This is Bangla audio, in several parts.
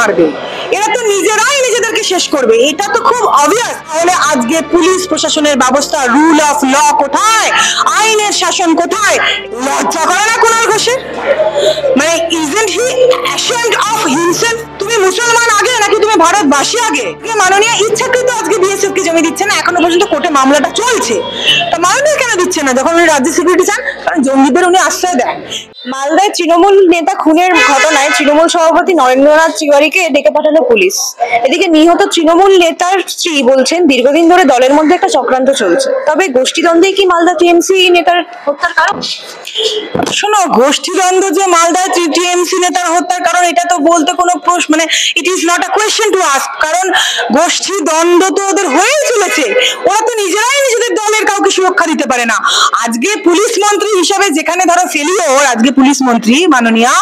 মারবে, এরা তো নিজেরাই নিজেদেরকে শেষ করবে, এটা তো খুব অবভিয়াস। তাহলে আজকে পুলিশ প্রশাসনের ব্যবস্থা, রুল অফ ল কোথায়, আইনের শাসন কোথায়? লজ্জা করে না কুণাল ঘোষের? মানে isn't he ashamed of himself? তুমি মুসলমান আগে নাকি তুমি ভারতবাসী আগে? মাননীয় ইচ্ছাকৃত আজকে বিএসএফ কে জমি দিচ্ছে না, এখনো পর্যন্ত কোর্টে মামলাটা চলছে, তা মাননীয় কেন দিচ্ছে না যখন উনি রাজ্য সিকিউরিটি চান? কারণ জঙ্গিদের উনি আশ্রয় দেন। মালদায় তৃণমূল নেতা খুনের ঘটনায় তৃণমূল সভাপতি নরেন্দ্রনাথ তিওয়ারিকে ডেকে পাঠালো পুলিশ। এদিকে নিহত তৃণমূল নেতার স্ত্রী বলছেন দীর্ঘদিন ধরে দলের মধ্যে একটা চক্রান্ত চলছে। তবে গোষ্ঠীদ্বন্দ্বেই কি মালদা টিএমসি নেতার হত্যার কারণ? শোনো, গোষ্ঠীদ্বন্দ্ব যে মালদায় টিএমসি নেতার হত্যার কারণ এটা তো বলতে কোনো প্রশ্ন, মানে it is not a question to ask, কারণ গোষ্ঠীদ্বন্দ্ব তো ওদের হয়েই চলেছে, ওরা তো নিজেরাই নিজেদের দলের কাউকে সুরক্ষা দিতে পারে না। আজকে পুলিশ মন্ত্রী হিসাবে যেখানে ধরো ফেলিওর, আজকে পুলিশ মন্ত্রী মাননীয়া,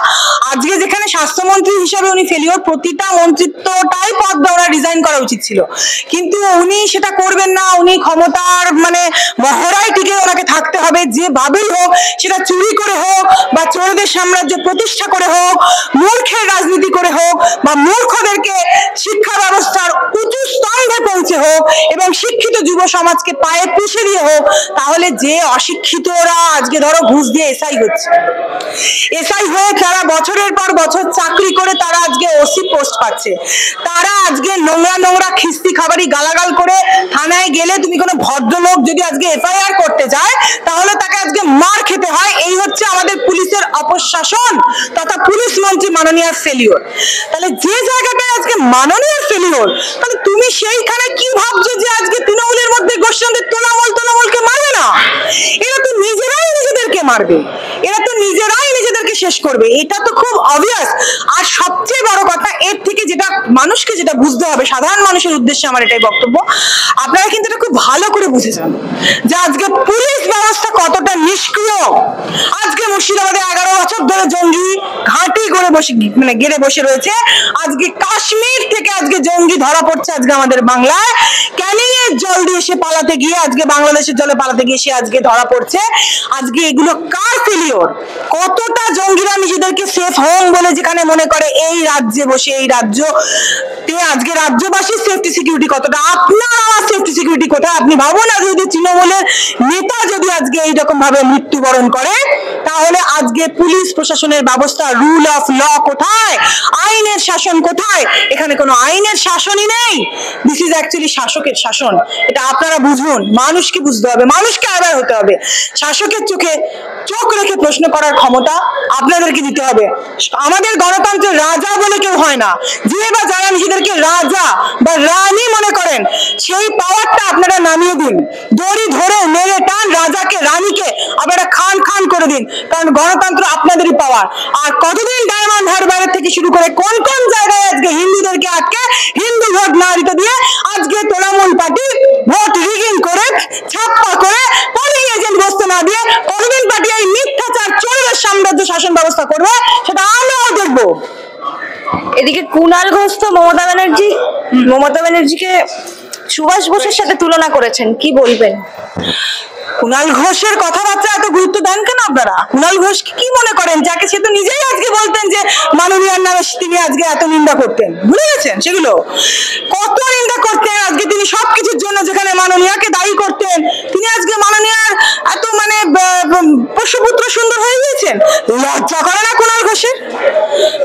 আজকে যেখানে স্বাস্থ্যমন্ত্রী হিসাবে উনি ফেলিওর, প্রতিটা মন্ত্রিত্বটাই পদ ওরা রিজাইন করা উচিত ছিল, কিন্তু উনি সেটা করবেন না। উনি ক্ষমতার মানে মহড়ায় টিকে ওনাকে থাকতে হবে, যেভাবেই হোক, সেটা চুরি করে হোক বা চোরদের সাম্রাজ্য প্রতিষ্ঠা করে হোক, মূর্খের রাজনীতি করে হোক বা মূর্খদেরকে শিক্ষা ব্যবস্থার উঁচু স্তম্ভে পৌঁছে হোক এবং শিক্ষিত যুব সমাজকে পায়ে পুষে দিয়ে হোক, তাহলে যে অশিক্ষিতরা আজকে ধরো ঘুষ দিয়ে এসআই হচ্ছে, এসআই হয়ে তারা বছরের পর বছর চাকরি করে তারা আজকে ওসি পোস্ট পাচ্ছে, তারা আজকে নোংরা নোংরা খিস্তি খাবারই গালাগাল করে থানায় গেলে তুমি কোনো ভদ্রলোক যদি আজকে এফআইআর করতে যায় তাহলে তাকে আজকে মার খেতে হয়। এই হচ্ছে আমাদের পুলিশের অপশাসন তথা পুলিশ মন্ত্রী মাননীয় ফেলিওর। তাহলে যে জায়গাটায় আজকে মাননীয় ফেলিওর, তাহলে তুমি সেইখানে কি ভাবছো যে আজকে তৃণমূলের মধ্যে গোষ্ঠীদ্বন্দ্বের তোলামূলকে মারবে না? এরা তো নিজেরাই নিজেদেরকে মারবে, এরা তো নিজেরাই নিজেদেরকে শেষ করবে, এটা তো খুব অবভিয়াস। আর সবচেয়ে বড় কথা, এর থেকে যেটা মানুষকে যেটা বুঝতে হবে, সাধারণ মানুষের উদ্দেশ্যে আমার এটাই বক্তব্য, আপনারা কিন্তু এটা খুব ভালো করে বুঝেছেন যে আজকে পুলিশ ব্যবস্থা কতটা নিষ্ক্রিয়। আজকে মুর্শিদাবাদে 11 বছর ধরে জঙ্গি ঘাঁটি করে বসে মানে গেড়ে বসে রয়েছে, আজকে কাশ্মীর থেকে আজকে জঙ্গি ধরা পড়ছে আজকে আমাদের বাংলায়, ক্যানিং এর জল দিয়ে সে পালাতে গিয়ে আজকে বাংলাদেশের জলে পালাতে গিয়ে সে আজকে ধরা পড়ছে। আজকে এগুলো কার ফেলিওর? কতটা জঙ্গিরা নিজেদেরকে সেফ হোম বলে যেখানে মনে করে এই রাজ্যে বসে, এই রাজ্য আজকে রাজ্যবাসীর সেফটি সিকিউরিটি কতটা, আপনার আমার সেফটি সিকিউরিটি কোথায়? আপনি ভাবুন, আজ যদি তৃণমূলের নেতা যদি আজকে এইরকম ভাবে মৃত্যুবরণ করে, তাহলে আজকে পুলিশ প্রশাসনের ব্যবস্থা, রুল অফ ল কোথায়, আইনের শাসন কোথায়? এখানে কোনো আইনের শাসনই নেই। দিস ইজ অ্যাকচুয়ালি শাসকের শাসন, এটা আপনারা বুঝুন, মানুষকে বুঝতে হবে, মানুষকে আবার হতে হবে। শাসকের চোখে চোখ রেখে প্রশ্ন করার ক্ষমতা আপনাদেরকে দিতে হবে। আমাদের গণতন্ত্রের রাজা বলে কেউ হয় না, যে বা যারা নিজেদেরকে রাজা বা রানী মনে করেন, সেই পাওয়ারটা আপনারা নামিয়ে দিন, দড়ি ধরে মেরে টান রাজাকে রানীকে আপনারা খান খান করে দিন, কারণ গণতন্ত্র আপনাদেরই পাওয়ার। আর কতদিন ডায়মন্ড হারবারের থেকে শুরু করে কোন কোন জায়গায় আজকে হিন্দুদেরকে আটকে হিন্দু ভোট না দিতে দিয়ে আজকে তৃণমূল পার্টি ভোট রিগিং করে ছাপ্পা করে পোলিং এজেন্ট বসতে না দিয়ে কতদিন পার্টি এই মিথ্যাচার চোরের সাম্রাজ্য শাসন ব্যবস্থা করবে, সেটা আমরাও দেখবো। এদিকে কুণাল ঘোষ তো মমতা ব্যানার্জিকে সুভাষ বোসের সাথে তুলনা করেছেন, কি বলবেন? কুণাল ঘোষের কথাবার্তা এত গুরুত্ব দেন কেন আপনারা? কুণাল ঘোষ কি মনে করেন, যাকে সে তো নিজেই আজকে বলতেন যে মাননীয়ার নামে তিনি আজকে এত নিন্দা করতেন, ভুলে গেছেন সেগুলো? কত নিন্দা করতেন আজকে তিনি সবকিছুর জন্য, যেখানে মাননীয়াকে দায়ী করতেন, তিনি আজকে মাননীয়ার এত মানে পশুপুত্র সুন্দর হয়ে গিয়েছেন। লজ্জা করে না কুণাল ঘোষের?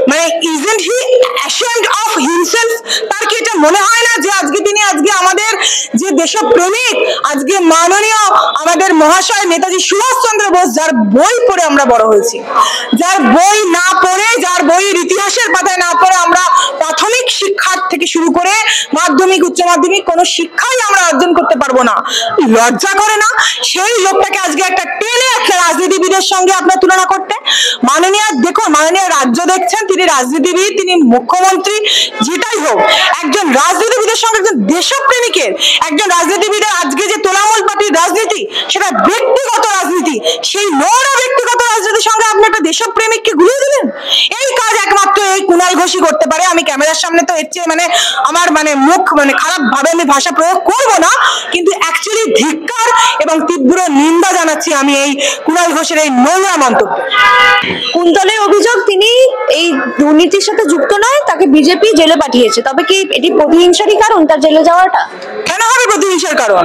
মানে isn't he ashamed of himself? তার কি এটা মনে হয় না যে আজকে তিনি আজকে আমাদের যে দেশপ্রেমিক, আজকে মাননীয় আমাদের মহাশয় নেতাজি সুভাষচন্দ্র বোস, যার বই পড়ে আমরা বড় হয়েছি, যার বই না পড়ে, যার বইয়ের ইতিহাসের পাতায় না পড়ে আমরা প্রাথমিক শিক্ষার থেকে শুরু করে মাধ্যমিক উচ্চ মাধ্যমিক কোনো শিক্ষাই আমরা অর্জন করতে পারবো না? লজ্জা করে না সেই লোকটাকে আজকে একটা টেনে একটা রাজনীতিবিদের সঙ্গে আপনার তুলনা করতে? মাননীয় দেখুন, মাননীয় রাজ্য দেখছেন, তিনি রাজনীতিবিদ, তিনি মুখ্যমন্ত্রী, যেটাই হোক, একজন রাজনীতিবিদের সঙ্গে একজন দেশপ্রেমিকের, একজন রাজনীতিবিদের আজকে যে তৃণমূল পার্টির রাজনীতি সেটা ব্যক্তিগত রাজনীতি, সেই নোংরা ব্যক্তিগত রাজনীতির সঙ্গে আপনি একটা দেশপ্রেমিককে গুলিয়ে দিলেন। এই কাজ একমাত্র এই কুণাল ঘোষই করতে পারে। আমি ক্যামেরার সামনে তো এর চেয়ে মানে আমার মানে মুখ মানে খারাপ ভাবে আমি ভাষা প্রয়োগ করবো না, কিন্তু অ্যাকচুয়ালি ধিক্কার এবং তীব্র নিন্দা জানাচ্ছি আমি এই কুণাল ঘোষের এই নোংরা মন্তব্য। কুন্তলের অভিযোগ তিনি এই দুর্নীতির সাথে যুক্ত নয়, তাকে বিজেপি জেলে পাঠিয়েছে। তবে কি এটি প্রতিহিংসারই কারণ তার জেলে যাওয়াটা? কেন হবে প্রতিহিংসার কারণ?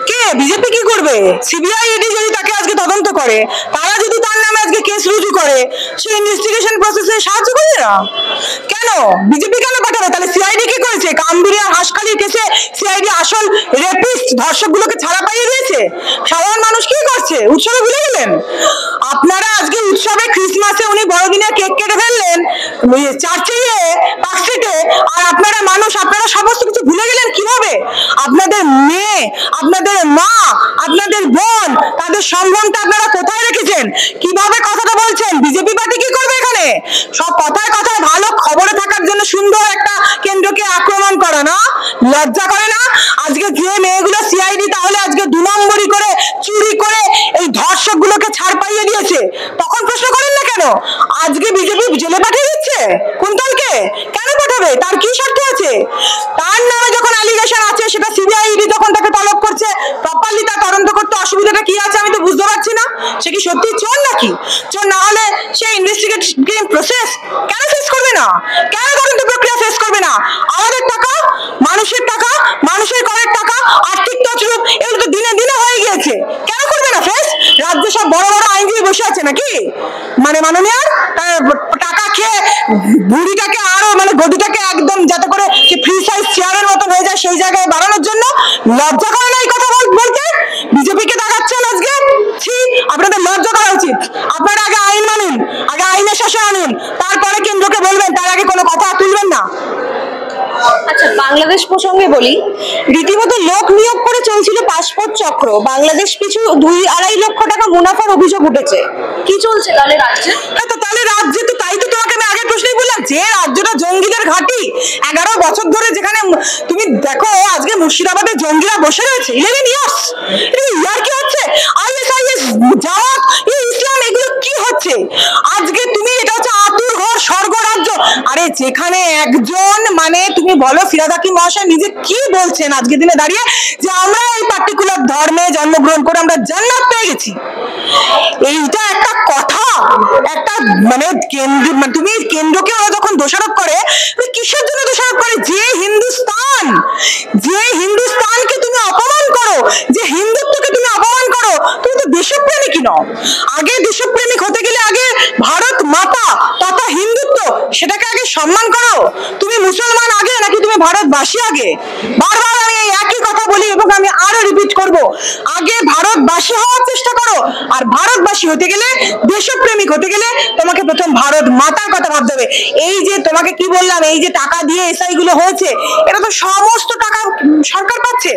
কে বিজেপি কি করবে? সিবিআই ইডি যদি তাকে আজকে তদন্ত করে, তারা যদি তার নামে আজকে কেস রুজু করে, সে ইনভেস্টিগেশন প্রসেসে সাহায্য করবে না কেন? বিজেপি কেন পাঠাবে? তাহলে সিআইডি কি করেছে? কামবিড়িয়া হাসখালির কেসে সিআইডি আসল রেপিস্ট ধর্ষকগুলোকে ছাড়া পাইয়ে দিয়েছে। সাধারণ মানুষ কি করছে? উৎসবে ভুলে গেলেন আপনারা? আজকে উৎসবে ক্রিসমাসে উনি বড়দিনের কেক কেটে ফেললেন চার্চে গিয়ে পার্ক স্ট্রিটে, আর আপনারা মানুষ আপনারা সমস্ত কিছু ভুলে গেলেন কিভাবে? আপনাদের মেয়ে, আপনাদের মা, আপনাদের বোন, তাদের সম্মানটা আপনারা কোথায় রেখেছেন? কিভাবে কথাটা বলছেন? বিজেপি পার্টি কি করবে এখানে? সব কথায় কথায় ভালো খবরে থাকার জন্য সুন্দর একটা কেন্দ্রকে আক্রমণ করা, না লজ্জা করে না? আজকে যে মেয়েগুলো সিআইডি তাহলে আজকে 2 নম্বরই করে চুরি করে এই ধর্ষকগুলোকে ছাড় পাইয়ে দিয়েছে, তখন প্রশ্ন করেন না কেন? আজকে বিজেপি জেলে পাঠিয়ে দিচ্ছে কুন্তলকে। কেন পাঠাবে? তার কি স্বার্থ আছে? তার নামে যখন অ্যালিগেশন আছে, সেটা সিবিআই ইডি যখন তাকে তলব করছে, প্রপারলি তার তদন্ত করতে অসুবিধাটা কি আছে আমি তো বুঝতে পারছি না। সে কি সত্যি চোর নাকি? চোর না হলে সে ইনভেস্টিগেটিভ প্রসেস কেন শেষ করবে না? কেন তদন্ত প্রক্রিয়া শেষ করবে না? আমাদের টাকা, মানুষের টাকা, মানুষের করের টাকা, আর্থিক তছরূপ, এগুলো তো দিনে দিনে হয়ে গিয়েছে, কেন করবে না ফেস? রাজ্যে সব বড় বড় আইনজীবী বসে আছে নাকি? মানে মাননীয় টাকা খেয়ে বুড়িটাকে আরো মানে গদিটাকে একদম যাতে করে ফ্রি সাইজ চেয়ারের মতো হয়ে যায় সেই জায়গায় বাড়ানোর জন্য লজ্জা করে না এই কথা বলতে? বিজেপিকে দেখাচ্ছেন আজকে, ছি, আপনাদের লজ্জা করা উচিত। আপনারা আগে আইন মানুন, আগে আইনের শাসন আনুন, তারপরে কেন্দ্রকে বলবেন, তার আগে কোনো কথা তুলবেন না। আচ্ছা, বাংলাদেশ প্রসঙ্গে বলি, রীতিমতো লোক নিয়োগ করে চলছিল পাসপোর্ট চক্র। বাংলাদেশ পিছু 2-2.5 লক্ষ টাকা মুনাফার অভিযোগ উঠেছে। কি চলছে তাহলে রাজ্যে? তো তাহলে রাজ্যে তো তাই তো তোমাকে আমি আগের প্রশ্নেই বললাম, যে রাজ্যটা জঙ্গিদের ঘাঁটি 11 বছর ধরে, যেখানে তুমি দেখো আজকে মুর্শিদাবাদে জঙ্গিরা বসে রয়েছে 11 ইয়ার্স। ইয়ার কি হচ্ছে? আইএসআইএস, জামাত, ইসলাম, এগুলো কি হচ্ছে? আজকে তুমি এটা হচ্ছে আতুর ঘর স্বর্গ রাজ্য। আরে যেখানে একজন মানে তুমি বলো ফিরহাদ হাকিম মহাশয় নিজে কি বলছেন আজকে দিনে দাঁড়িয়ে, যে আমরা এই পার্টিকুলার ধর্মে জন্মগ্রহণ করে আমরা জান্নাত পেয়ে গেছি। এইটা একটা কথা? একটা মানে কেন্দ্র, তুমি কেন্দ্রকে ওরা যখন দোষারোপ করে, কিসের জন্য দোষারোপ করে? যে হিন্দুস্তানকে তুমি অপমান করো, যে হিন্দুত্বকে তুমি অপমান করো, তুমি তো দেশপ্রেমিক নও। আগে দেশপ্রেমিক হতে গেলে আগে ভারত মাতা তথা হিন্দুত্ব সেটাকে আগে সম্মান করো। তুমি মুসলমান আগে নাকি তুমি ভারতবাসী আগে? বারবার আমি এই একই কথা বলি এবং আমি আরো রিপিট করব, আগে ভারতবাসী হওয়ার চেষ্টা করো। আর ভারতবাসী হতে গেলে, দেশপ্রেমিক হতে গেলে তোমাকে প্রথম ভারত মাতার কথা ভাবতে হবে। এই যে তোমাকে কি বললাম, এই যে টাকা দিয়ে এসআই গুলো হয়েছে, এটা তো সমস্ত টাকা সরকার পাচ্ছে।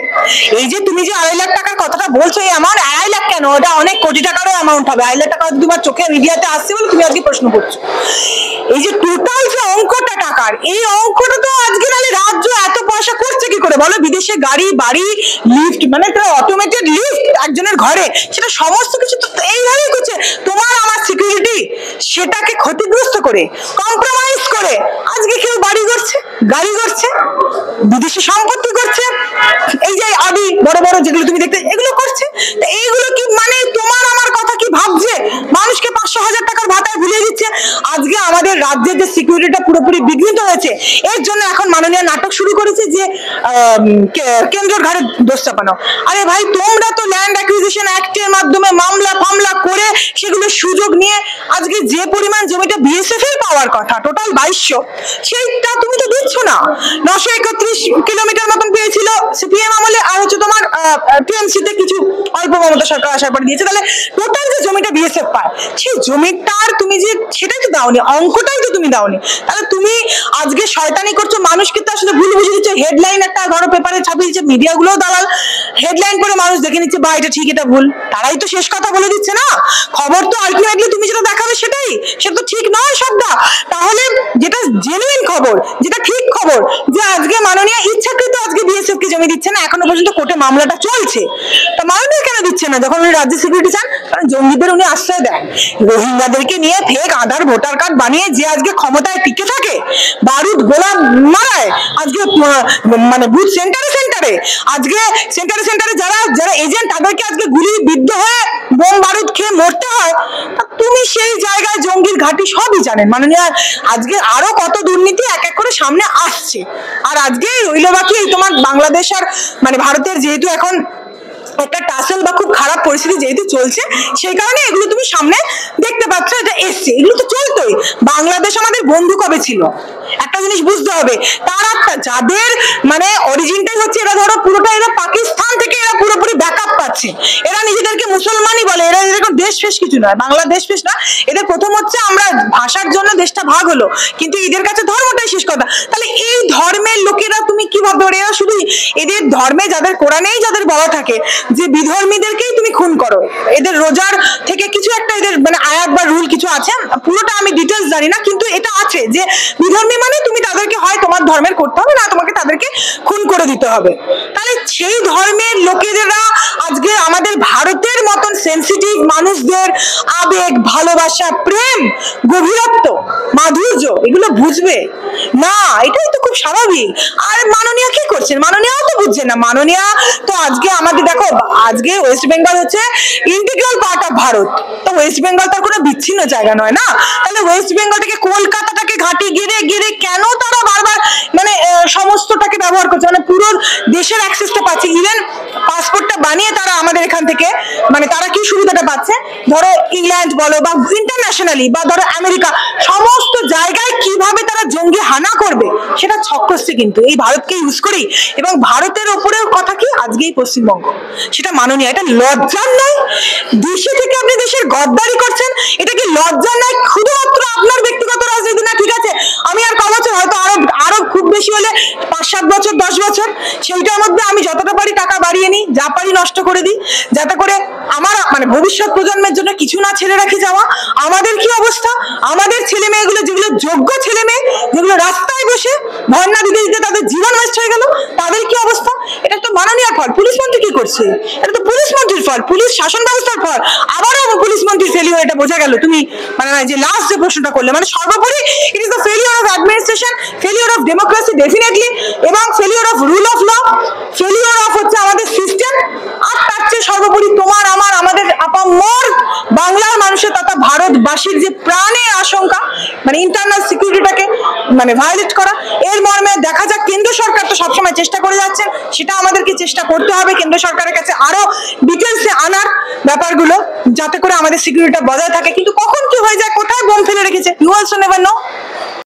এই যে তুমি যে 2.5 লাখ টাকার কথাটা বলছো, এই অ্যামাউন্ট 2.5 লাখ কেন, ওটা অনেক কোটি টাকারও অ্যামাউন্ট হবে। 2.5 লাখ টাকা তোমার চোখে মিডিয়াতে আসছে বলে তুমি আজকে প্রশ্ন করছো। এই যে টোটাল যে অঙ্কটা টাকার, এই অঙ্কটা তো আজকে নাহলে রাজ্য এত পয়সা করছে কি করে বলো? বিদেশে গাড়ি, বাড়ি, লিফট, মানে অটোমেটেড লিফট একজনের ঘরে, সেটা সমস্ত কিছু তো এইভাবেই করছে। তোমার আমার সিকিউরিটি সেটাকে ক্ষতিগ্রস্ত করে, কম্প্রোমাইজ করে আজকে কেউ বাড়ি করছে, গাড়ি করছে, বিদেশি সম্পত্তি করছে, এই যে আদি বড় বড় যেগুলো তুমি দেখতে, এগুলো করছে। এইগুলো কি মানে তোমার আমার কথা কি ভাবছে? মানুষকে 500,000 টাকার ভাতায় ভুলিয়ে দিচ্ছে। আজকে আমাদের রাজ্যের যে সিকিউরিটিটা পুরোপুরি বিঘ্নিত হয়েছে, এর জন্য এখন মাননীয় নাটক শুরু করেছে যে কেন্দ্রের ঘাড়ে দোষ চাপানো। আরে ভাই, তোমরা তো ল্যান্ড অ্যাকুইজিশন অ্যাক্টের মাধ্যমে মামলা ফামলা করে সেগুলো সুযোগ নিয়ে আজকে যে পরিমাণ জমিটা বিএসএফ এর পাওয়ার কথা টোটাল 2200, সেইটা তুমি তো দিচ্ছ না। 931 কিলোমিটার মতন পেয়েছিল সিপিএম আমলে, আর হচ্ছে তোমার টিএমসি তে কিছু অল্প মমতা সরকার আসার পর দিয়েছে। তাহলে টোটাল যে জমিটা বিএসএফ পায়, সেই জমিটার তুমি যে সেটাই তো দাওনি, অঙ্কটাই তো তুমি দাওনি। তাহলে তুমি আজকে শয়তানি করছো, মানুষকে তো আসলে ভুল বুঝে দিচ্ছ। হেডলাইন একটা ধরো পেপারে ছাপিয়ে দিচ্ছে, মিডিয়া গুলোও দালাল, হেডলাইন করে মানুষ দেখে নিচ্ছে বা এটা ঠিক এটা ভুল, তারাই তো শেষ কথা বলে দিচ্ছে না। খবর তো আলটিমেটলি তুমি যেটা দেখাবে সেটাই, সেটা তো ঠিক নয় সবটা। তাহলে যেটা জেনুইন খবর, যেটা ঠিক খবর, যে আজকে মাননীয় ইচ্ছাকৃত আজকে বিএসএফ কে জমি দিচ্ছে না, এখনো পর্যন্ত কোর্টে মামলাটা চলছে, তা মাননীয় কেন দিচ্ছে না যখন উনি রাজ্য সিকিউরিটি চান? কারণ জঙ্গিদের উনি আশ্রয় দেন। রোহিঙ্গাদেরকে নিয়ে ফেক আধার ভোটার কার্ড বানিয়ে যে আজকে ক্ষমতায় টিকে থাকে, বারুদ গোলা মারায় আজকে মানে বুথ সেন্টারে আজকে সেন্টারে যারা এজেন্ট, তাদেরকে আজকে গুলি বিদ্ধ হয়ে বোম বারুদ খেয়ে মরতে হয়। তুমি সেই জায়গায় জঙ্গি ঘাঁটি সবই জানেন মাননীয়। আজকে আরো কত দুর্নীতি এক এক করে সামনে আসছে, আর আজকে রইল বাকি এই তোমার বাংলাদেশ আর মানে ভারতের যেহেতু এখন একটা টাসেল বা খুব খারাপ পরিস্থিতি যেহেতু চলছে, সেই কারণে এগুলো তুমি সামনে দেখতে পাচ্ছ, এটা এসছে, এগুলো তো চলতোই। বাংলাদেশ আমাদের বন্ধু কবে ছিল? একটা জিনিস বুঝতে হবে, তারা যাদের মানে অরিজিনটাই হচ্ছে, এরা ধরো পুরোটা এরা পাকিস্তান থেকে এরা পুরোপুরি ব্যাকআপ পাচ্ছে, এরা নিজেদেরকে মুসলমানই বলে, এরা এরকম দেশ ফেস কিছু নয়, বাংলাদেশ ফেস না। এদের প্রথম হচ্ছে আমরা ভাষার জন্য দেশটা ভাগ হলো, কিন্তু এদের কাছে ধর্মটাই শেষ কথা। তাহলে এই ধর্মের লোকেরা তুমি কি ভাববে? এরা শুধু এদের ধর্মে যাদের কোরআনেই যাদের বলা থাকে যে বিধর্মীদেরকেই তুমি খুন করো, এদের রোজার থেকে কিছু একটা এদের মানে আয়াত বা রুল কিছু আছে, পুরোটা আমি ডিটেলস জানি না, কিন্তু এটা আছে যে বিধর্মী মানে তুমি তাদেরকে হয় তোমার ধর্মের করতে হবে, না তোমাকে তাদেরকে খুন করে দিতে হবে। তাহলে সেই ধর্মের লোকেরা আজকে আমাদের ভারতের মতন সেনসিটিভ মানুষদের আবেগ, ভালোবাসা, প্রেম, গভীরত্ব, মাধুর্য এগুলো বুঝবে না? এটাই তো খুব স্বাভাবিক। আর মাননীয় কি করছেন? মাননীয় তো বুঝছেন না। মাননীয় তো আজকে আমাদের দেখো, আজকে ওয়েস্ট বেঙ্গল হচ্ছে ইন্টিগ্রাল পার্ট অফ ভারত, তো ওয়েস্ট বেঙ্গল তার কোনো বিচ্ছিন্ন জায়গা নয় না। তাহলে ওয়েস্ট বেঙ্গল থেকে কলকাতাটাকে ঘাঁটি গিরে গিরে কেন তারা বারবার মানে সমস্তটাকে ব্যবহার করছে, মানে পুরো দেশের অ্যাক্সেসটা পাচ্ছে, ইভেন পাসপোর্টটা বানিয়ে তারা আমাদের এখান থেকে মানে তারা কি সুবিধাটা পাচ্ছে, ধরো ইংল্যান্ড বলো বা ইন্টারন্যাশনালি বা ধরো আমেরিকা, সমস্ত জায়গায় কিভাবে তারা জঙ্গি হানা করবে সেটা ছক করছে কিন্তু এই ভারতকে ইউজ করেই। এবং ভারতের ওপরেও কথা কি আজকেই পশ্চিমবঙ্গ, সেটা মাননীয়। এটা লজ্জার নয়? দেশে থেকে আপনি দেশের গদ্দারি করছেন, এটা কি লজ্জা নয়? শুধুমাত্র আপনার ব্যক্তিগত রাজনীতি না, ঠিক আছে আমি আর ক বছর, হয়তো আরো আরো খুব বেশি হলে 5-7 বছর 10 বছর, সেইটার মধ্যে আমি যতটা পারি টাকা বাড়িয়ে নিই, যা পারি নষ্ট করে দিই, যাতে করে আমার মানে ভবিষ্যৎ প্রজন্মের জন্য কিছু না ছেড়ে রাখি যাওয়া। আমাদের কি অবস্থা? আমাদের ছেলে মেয়েগুলো যেগুলো যোগ্য ছেলে মেয়ে, যেগুলো রাস্তায় বসে ধর্ণা দিতে দিতে তাদের জীবন নষ্ট হয়ে গেল, তাদের কি অবস্থা? এটা তো মাননীয় ফল। পুলিশ মন্ত্রী কি করছে? এটা তো পুলিশ মন্ত্রীর ফল, পুলিশ শাসন ব্যবস্থার ফল। আবারও পুলিশ মন্ত্রীর ফেলিওর, এটা বোঝা গেল। তুমি মানে যে লাস্ট যে প্রশ্নটা করলে, মানে সর্বোপরি it is the failure of administration, failure of democracy definitely, এবং failure of rule of law, failure of হচ্ছে আমাদের সিস্টেম। আর তার চেয়ে সর্বোপরি তোমার আমার আমাদের আপামর বাংলার মানুষের তথা ভারতবাসীর যে প্রাণের আশঙ্কা, মানে ইন্টারনাল সিকিউরিটিটাকে মানে ভায়োলেট করা, এর মর্মে দেখা যাক। কেন্দ্র সরকার তো সবসময় চেষ্টা করে যাচ্ছেন, সেটা আমাদেরকে চেষ্টা করতে হবে কেন্দ্র সরকারের কাছে আরো ডিটেলসে আনার ব্যাপারগুলো, যাতে করে আমাদের সিকিউরিটিটা বজায় থাকে। কিন্তু কখন কি হয়ে যায়, কোথায় বোম ফেলে রেখেছে, ইউ অলসো নেভার নো।